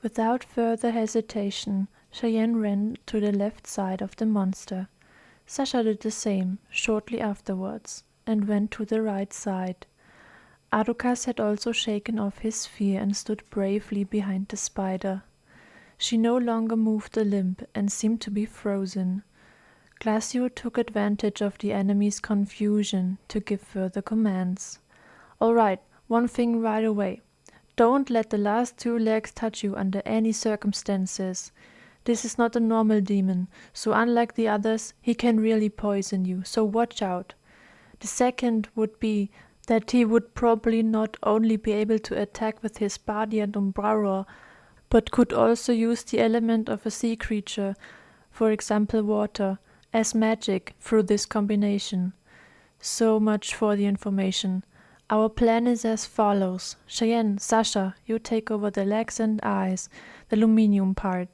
Without further hesitation, Cheyenne ran to the left side of the monster. Sasha did the same shortly afterwards, and went to the right side. Arukas had also shaken off his fear and stood bravely behind the spider. She no longer moved a limb and seemed to be frozen. Glacio took advantage of the enemy's confusion to give further commands. "All right, one thing right away. Don't let the last 2 legs touch you under any circumstances. This is not a normal demon, so unlike the others, he can really poison you, so watch out. The second would be that he would probably not only be able to attack with his body and umbrella, but could also use the element of a sea creature, for example water, as magic through this combination. So much for the information. Our plan is as follows. Cheyenne, Sasha, you take over the legs and eyes, the luminium part.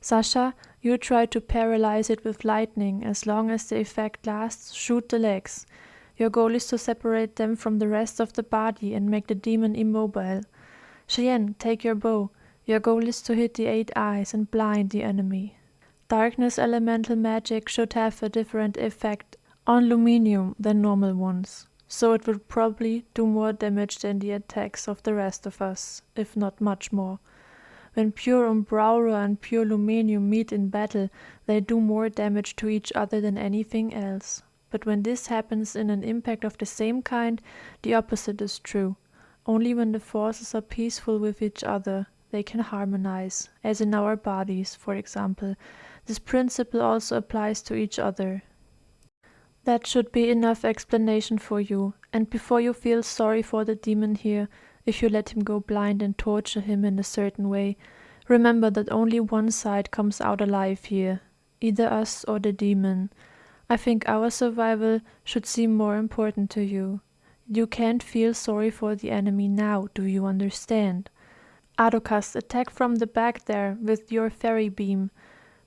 Sasha, you try to paralyze it with lightning. As long as the effect lasts, shoot the legs. Your goal is to separate them from the rest of the body and make the demon immobile. Cheyenne, take your bow. Your goal is to hit the 8 eyes and blind the enemy. Darkness elemental magic should have a different effect on luminium than normal ones, so it would probably do more damage than the attacks of the rest of us, if not much more. When pure Umbra and pure Luminium meet in battle, they do more damage to each other than anything else. But when this happens in an impact of the same kind, the opposite is true. Only when the forces are peaceful with each other, they can harmonize, as in our bodies, for example. This principle also applies to each other. That should be enough explanation for you, and before you feel sorry for the demon here, if you let him go blind and torture him in a certain way, remember that only one side comes out alive here, either us or the demon. I think our survival should seem more important to you. You can't feel sorry for the enemy now, do you understand? Arukas, attack from the back there with your fairy beam.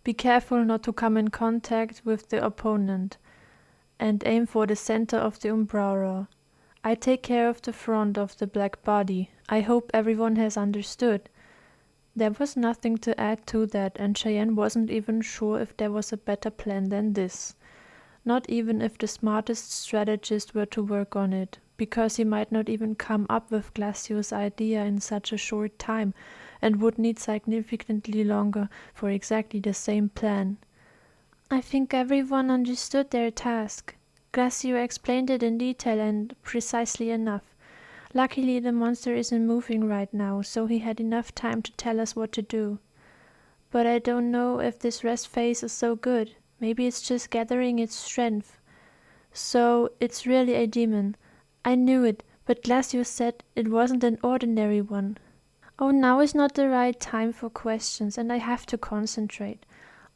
Be careful not to come in contact with the opponent, and aim for the center of the Umbra. I take care of the front of the black body. I hope everyone has understood. There was nothing to add to that, and Cheyenne wasn't even sure if there was a better plan than this. Not even if the smartest strategist were to work on it, because he might not even come up with Glacio's idea in such a short time, and would need significantly longer for exactly the same plan. I think everyone understood their task. Glacio explained it in detail and precisely enough. Luckily the monster isn't moving right now, so he had enough time to tell us what to do. But I don't know if this rest phase is so good. Maybe it's just gathering its strength. So it's really a demon. I knew it, but Glacio said it wasn't an ordinary one. Oh, now is not the right time for questions, and I have to concentrate.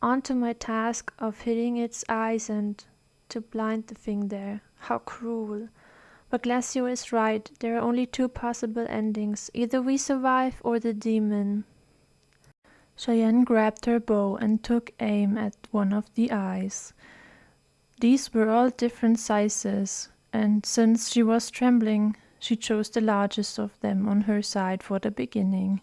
On to my task of hitting its eyes and to blind the thing there. How cruel. But Glacio is right. There are only 2 possible endings. Either we survive or the demon. Cheyenne grabbed her bow and took aim at one of the eyes. These were all different sizes, and since she was trembling, she chose the largest of them on her side for the beginning.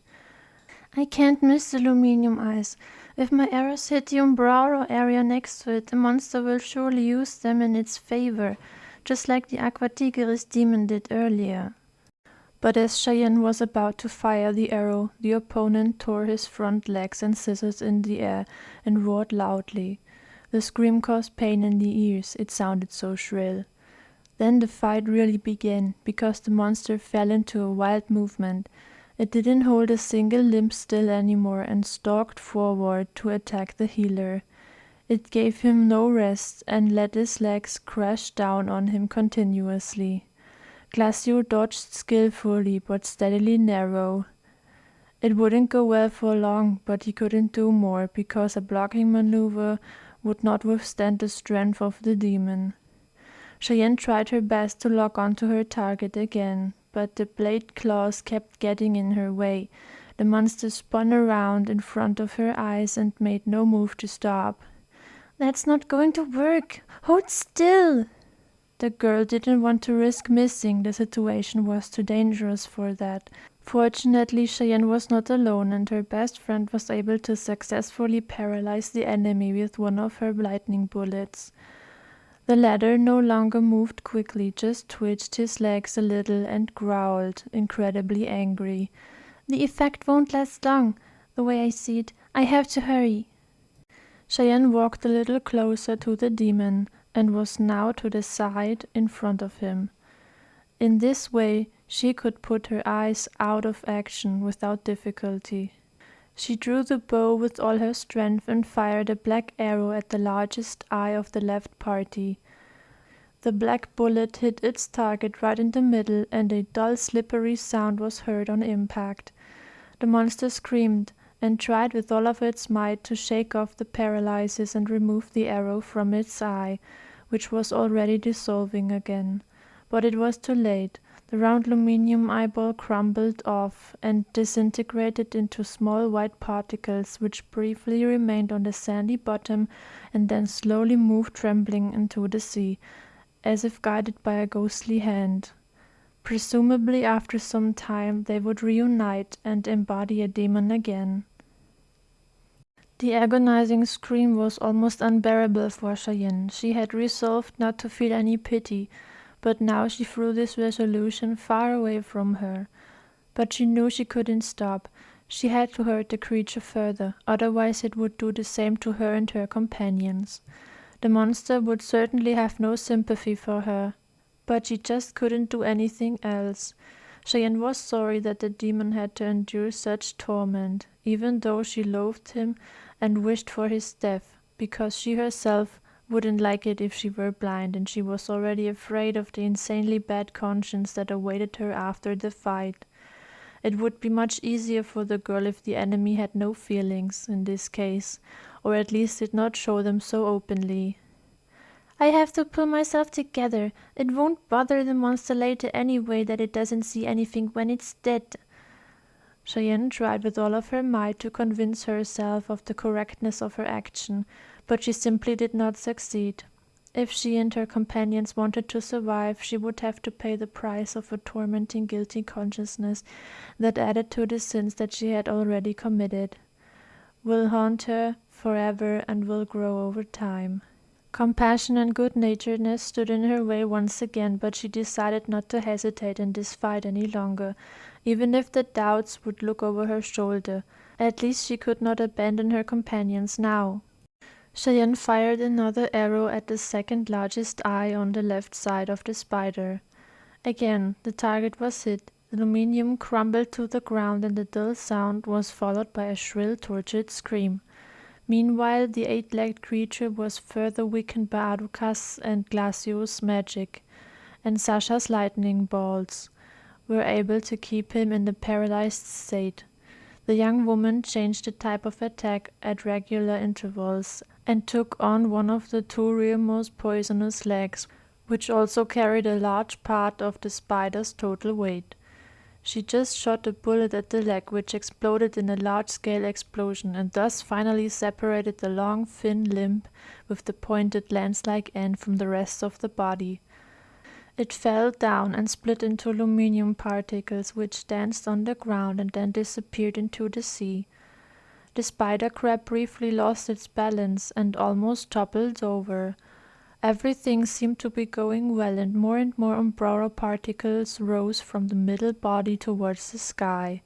I can't miss the luminium eyes. If my arrows hit the Umbra area next to it, the monster will surely use them in its favor, just like the Aqua Tigris demon did earlier. But as Cheyenne was about to fire the arrow, the opponent tore his front legs and scissors in the air and roared loudly. The scream caused pain in the ears, it sounded so shrill. Then the fight really began, because the monster fell into a wild movement. It didn't hold a single limb still anymore and stalked forward to attack the healer. It gave him no rest and let his legs crash down on him continuously. Glacio dodged skillfully but steadily narrow. It wouldn't go well for long, but he couldn't do more because a blocking maneuver would not withstand the strength of the demon. Cheyenne tried her best to lock onto her target again, but the blade claws kept getting in her way. The monster spun around in front of her eyes and made no move to stop. That's not going to work! Hold still! The girl didn't want to risk missing. The situation was too dangerous for that. Fortunately, Cheyenne was not alone, and her best friend was able to successfully paralyze the enemy with one of her lightning bullets. The latter no longer moved quickly, just twitched his legs a little and growled, incredibly angry. "The effect won't last long, the way I see it. I have to hurry." Cheyenne walked a little closer to the demon, and was now to the side in front of him. In this way she could put her eyes out of action without difficulty. She drew the bow with all her strength and fired a black arrow at the largest eye of the left party. The black bullet hit its target right in the middle, and a dull slippery sound was heard on impact. The monster screamed, and tried with all of its might to shake off the paralysis and remove the arrow from its eye, which was already dissolving again. But it was too late. The round luminium eyeball crumbled off and disintegrated into small white particles, which briefly remained on the sandy bottom and then slowly moved trembling into the sea, as if guided by a ghostly hand. Presumably after some time they would reunite and embody a demon again. The agonizing scream was almost unbearable for Cheyenne. She had resolved not to feel any pity, but now she threw this resolution far away from her. But she knew she couldn't stop. She had to hurt the creature further, otherwise it would do the same to her and her companions. The monster would certainly have no sympathy for her, but she just couldn't do anything else. Cheyenne was sorry that the demon had to endure such torment, even though she loathed him and wished for his death, because she herself wouldn't like it if she were blind, and she was already afraid of the insanely bad conscience that awaited her after the fight. It would be much easier for the girl if the enemy had no feelings, in this case, or at least did not show them so openly. "I have to pull myself together. It won't bother the monster later anyway that it doesn't see anything when it's dead." Cheyenne tried with all of her might to convince herself of the correctness of her action, but she simply did not succeed. If she and her companions wanted to survive, she would have to pay the price of a tormenting guilty consciousness that added to the sins that she had already committed. Will haunt her forever and will grow over time. Compassion and good-naturedness stood in her way once again, but she decided not to hesitate in this fight any longer, even if the doubts would look over her shoulder. At least she could not abandon her companions now. Cheyenne fired another arrow at the second largest eye on the left side of the spider. Again the target was hit, the aluminium crumbled to the ground, and the dull sound was followed by a shrill, tortured scream. Meanwhile the eight-legged creature was further weakened by Aduka's and Glacio's magic, and Sasha's lightning bolts were able to keep him in the paralyzed state. The young woman changed the type of attack at regular intervals and took on one of the two rearmost poisonous legs, which also carried a large part of the spider's total weight. She just shot a bullet at the leg, which exploded in a large-scale explosion, and thus finally separated the long, thin limb with the pointed lance-like end from the rest of the body. It fell down and split into aluminium particles, which danced on the ground and then disappeared into the sea. The spider crab briefly lost its balance and almost toppled over. Everything seemed to be going well, and more umbral particles rose from the middle body towards the sky.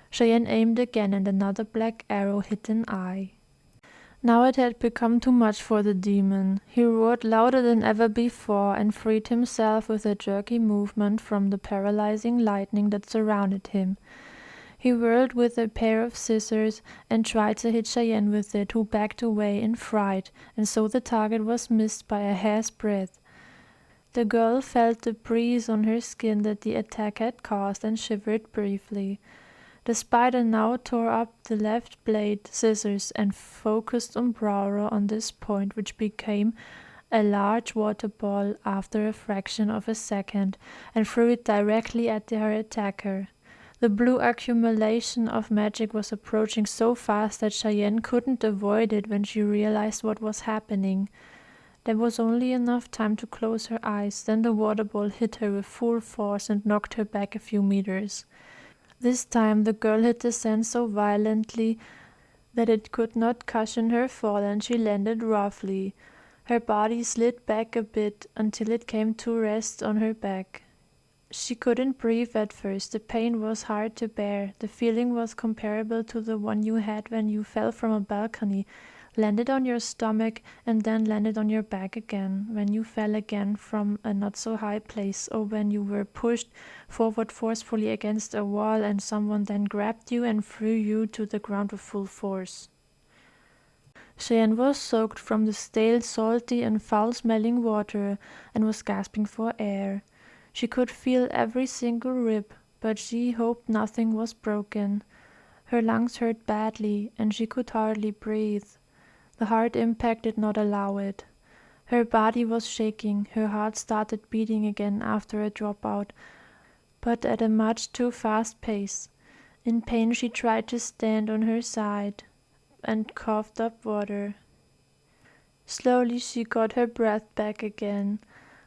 Cheyenne aimed again, and another black arrow hit an eye. Now it had become too much for the demon. He roared louder than ever before and freed himself with a jerky movement from the paralyzing lightning that surrounded him. He whirled with a pair of scissors and tried to hit Cheyenne with it, who backed away in fright, and so the target was missed by a hair's breadth. The girl felt the breeze on her skin that the attack had caused and shivered briefly. The spider now tore up the left blade scissors and focused Umbraura on this point, which became a large water ball after a fraction of a second, and threw it directly at her attacker. The blue accumulation of magic was approaching so fast that Cheyenne couldn't avoid it when she realized what was happening. There was only enough time to close her eyes, then the water ball hit her with full force and knocked her back a few meters. This time the girl hit the sand so violently that it could not cushion her fall, and she landed roughly. Her body slid back a bit until it came to rest on her back. She couldn't breathe at first. The pain was hard to bear. The feeling was comparable to the one you had when you fell from a balcony, landed on your stomach, and then landed on your back again, when you fell again from a not so high place, or when you were pushed forward forcefully against a wall and someone then grabbed you and threw you to the ground with full force. Cheyenne was soaked from the stale, salty, and foul-smelling water and was gasping for air. She could feel every single rib, but she hoped nothing was broken. Her lungs hurt badly, and she could hardly breathe. The hard impact did not allow it. Her body was shaking, her heart started beating again after a dropout, but at a much too fast pace. In pain she tried to stand on her side and coughed up water. Slowly she got her breath back again,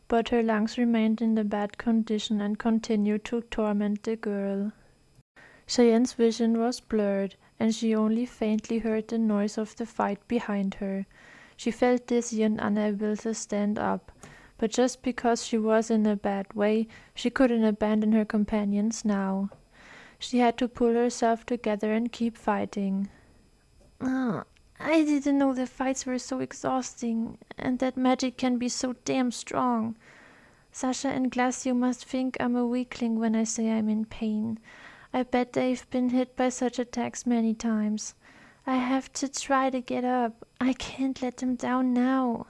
but her lungs remained in a bad condition and continued to torment the girl. Cheyenne's vision was blurred, and she only faintly heard the noise of the fight behind her. She felt dizzy and unable to stand up, but just because she was in a bad way, she couldn't abandon her companions now. She had to pull herself together and keep fighting. "Oh, I didn't know the fights were so exhausting, and that magic can be so damn strong. Sasha and Glacio must think I'm a weakling when I say I'm in pain. I bet they've been hit by such attacks many times. I have to try to get up. I can't let them down now."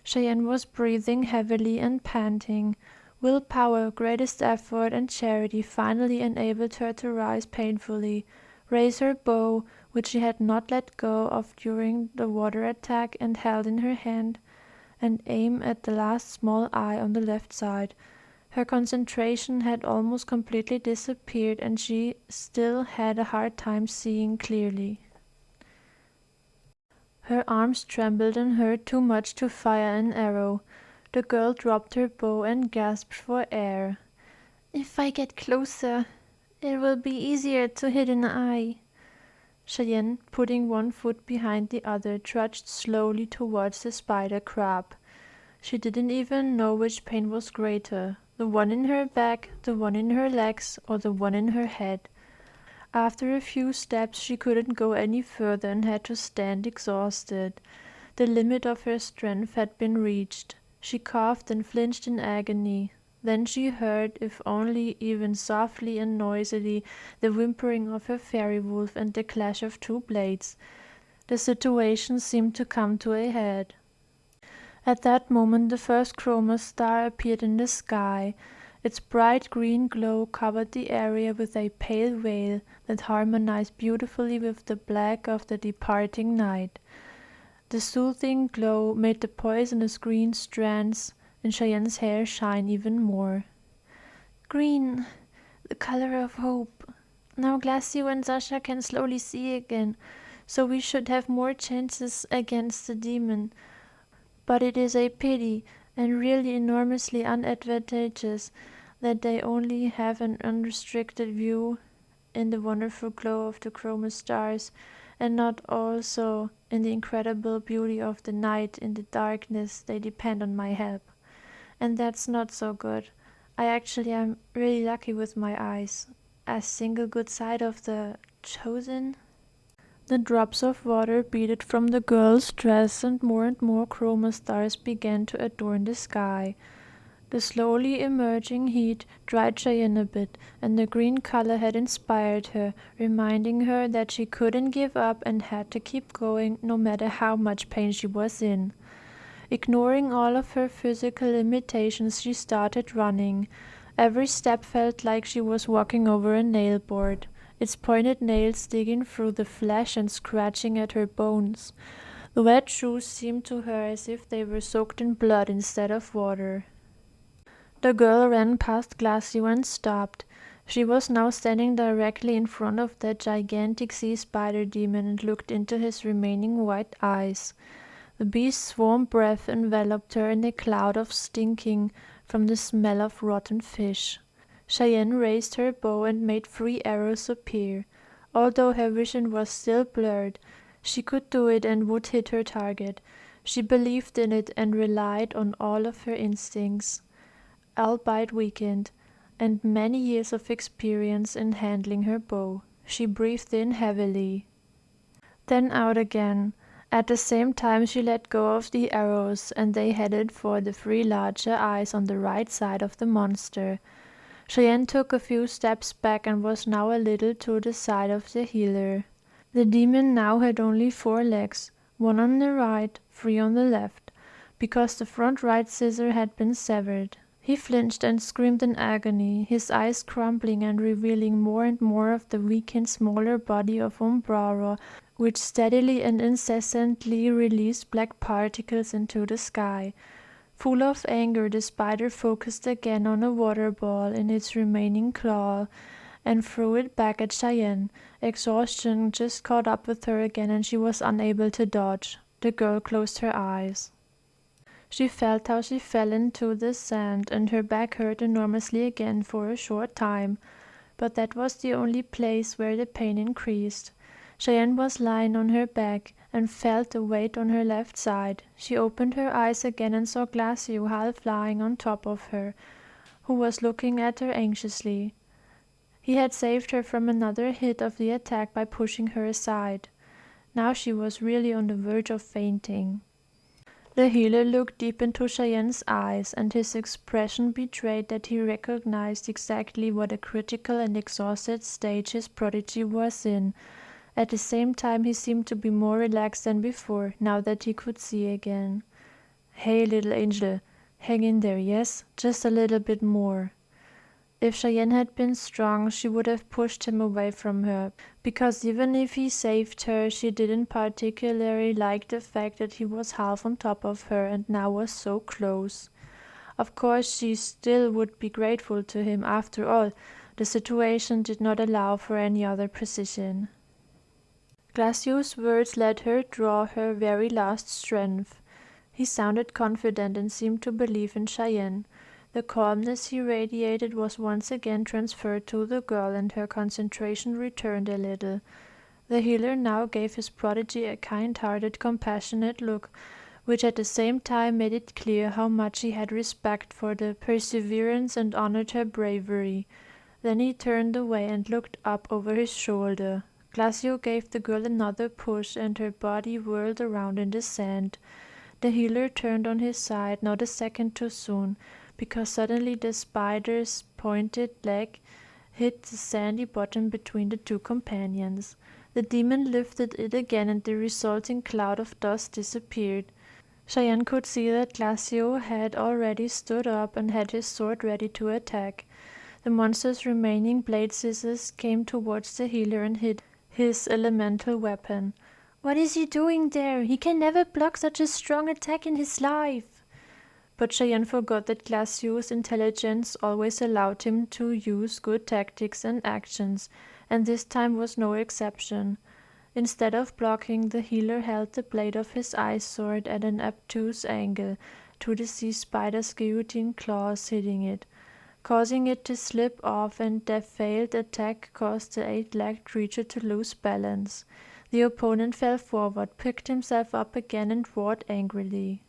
Cheyenne was breathing heavily and panting. Willpower, greatest effort, and charity finally enabled her to rise painfully, raise her bow, which she had not let go of during the water attack and held in her hand, and aim at the last small eye on the left side. Her concentration had almost completely disappeared, and she still had a hard time seeing clearly. Her arms trembled and hurt too much to fire an arrow. The girl dropped her bow and gasped for air. "If I get closer, it will be easier to hit an eye." Cheyenne, putting one foot behind the other, trudged slowly towards the spider crab. She didn't even know which pain was greater, the one in her back, the one in her legs, or the one in her head. After a few steps she couldn't go any further and had to stand exhausted. The limit of her strength had been reached. She coughed and flinched in agony. Then she heard, if only even softly and noisily, the whimpering of her fairy wolf and the clash of two blades. The situation seemed to come to a head. At that moment the first chroma star appeared in the sky. Its bright green glow covered the area with a pale veil that harmonized beautifully with the black of the departing night. The soothing glow made the poisonous green strands in Cheyenne's hair shine even more. "Green, the color of hope. Now Glacio and Sasha can slowly see again, so we should have more chances against the demon. But it is a pity, and really enormously unadvantageous, that they only have an unrestricted view in the wonderful glow of the chroma stars, and not also in the incredible beauty of the night. In the darkness they depend on my help. And that's not so good. I actually am really lucky with my eyes. A single good sight of the chosen." The drops of water beaded from the girl's dress, and more chroma stars began to adorn the sky. The slowly emerging heat dried Cheyenne a bit, and the green color had inspired her, reminding her that she couldn't give up and had to keep going no matter how much pain she was in. Ignoring all of her physical limitations, she started running. Every step felt like she was walking over a nail board, its pointed nails digging through the flesh and scratching at her bones. The wet shoes seemed to her as if they were soaked in blood instead of water. The girl ran past Glacio and stopped. She was now standing directly in front of that gigantic sea spider demon and looked into his remaining white eyes. The beast's warm breath enveloped her in a cloud of stinking from the smell of rotten fish. Cheyenne raised her bow and made 3 arrows appear. Although her vision was still blurred, she could do it and would hit her target. She believed in it and relied on all of her instincts, albeit weakened, and many years of experience in handling her bow. She breathed in heavily, then out again. At the same time she let go of the arrows, and they headed for the 3 larger eyes on the right side of the monster. Cheyenne took a few steps back and was now a little to the side of the healer. The demon now had only 4 legs, 1 on the right, 3 on the left, because the front right scissor had been severed. He flinched and screamed in agony, his eyes crumbling and revealing more and more of the weakened smaller body of Umbrara, which steadily and incessantly released black particles into the sky. Full of anger, the spider focused again on a water ball in its remaining claw and threw it back at Cheyenne. Exhaustion just caught up with her again and she was unable to dodge. The girl closed her eyes. She felt how she fell into the sand, and her back hurt enormously again for a short time, but that was the only place where the pain increased. Cheyenne was lying on her back, and felt the weight on her left side. She opened her eyes again and saw Glacio half lying on top of her, who was looking at her anxiously. He had saved her from another hit of the attack by pushing her aside. Now she was really on the verge of fainting. The healer looked deep into Cheyenne's eyes, and his expression betrayed that he recognized exactly what a critical and exhausted stage his prodigy was in. At the same time he seemed to be more relaxed than before, now that he could see again. "Hey, little angel, hang in there, yes? Just a little bit more." If Cheyenne had been strong, she would have pushed him away from her, because even if he saved her, she didn't particularly like the fact that he was half on top of her and now was so close. Of course, she still would be grateful to him. After all, the situation did not allow for any other precision. Glacio's words let her draw her very last strength. He sounded confident and seemed to believe in Cheyenne. The calmness he radiated was once again transferred to the girl, and her concentration returned a little. The healer now gave his prodigy a kind-hearted, compassionate look, which at the same time made it clear how much he had respect for the perseverance and honored her bravery. Then he turned away and looked up over his shoulder. Glacio gave the girl another push, and her body whirled around in the sand. The healer turned on his side, not a second too soon, because suddenly the spider's pointed leg hit the sandy bottom between the 2 companions. The demon lifted it again, and the resulting cloud of dust disappeared. Cheyenne could see that Glacio had already stood up and had his sword ready to attack. The monster's remaining blade scissors came towards the healer and hit his elemental weapon. "What is he doing there? He can never block such a strong attack in his life." But Cheyenne forgot that Glacio's intelligence always allowed him to use good tactics and actions, and this time was no exception. Instead of blocking, the healer held the blade of his ice sword at an obtuse angle to the sea spider's guillotine claws hitting it, causing it to slip off, and their failed attack caused the 8-legged creature to lose balance. The opponent fell forward, picked himself up again, and roared angrily.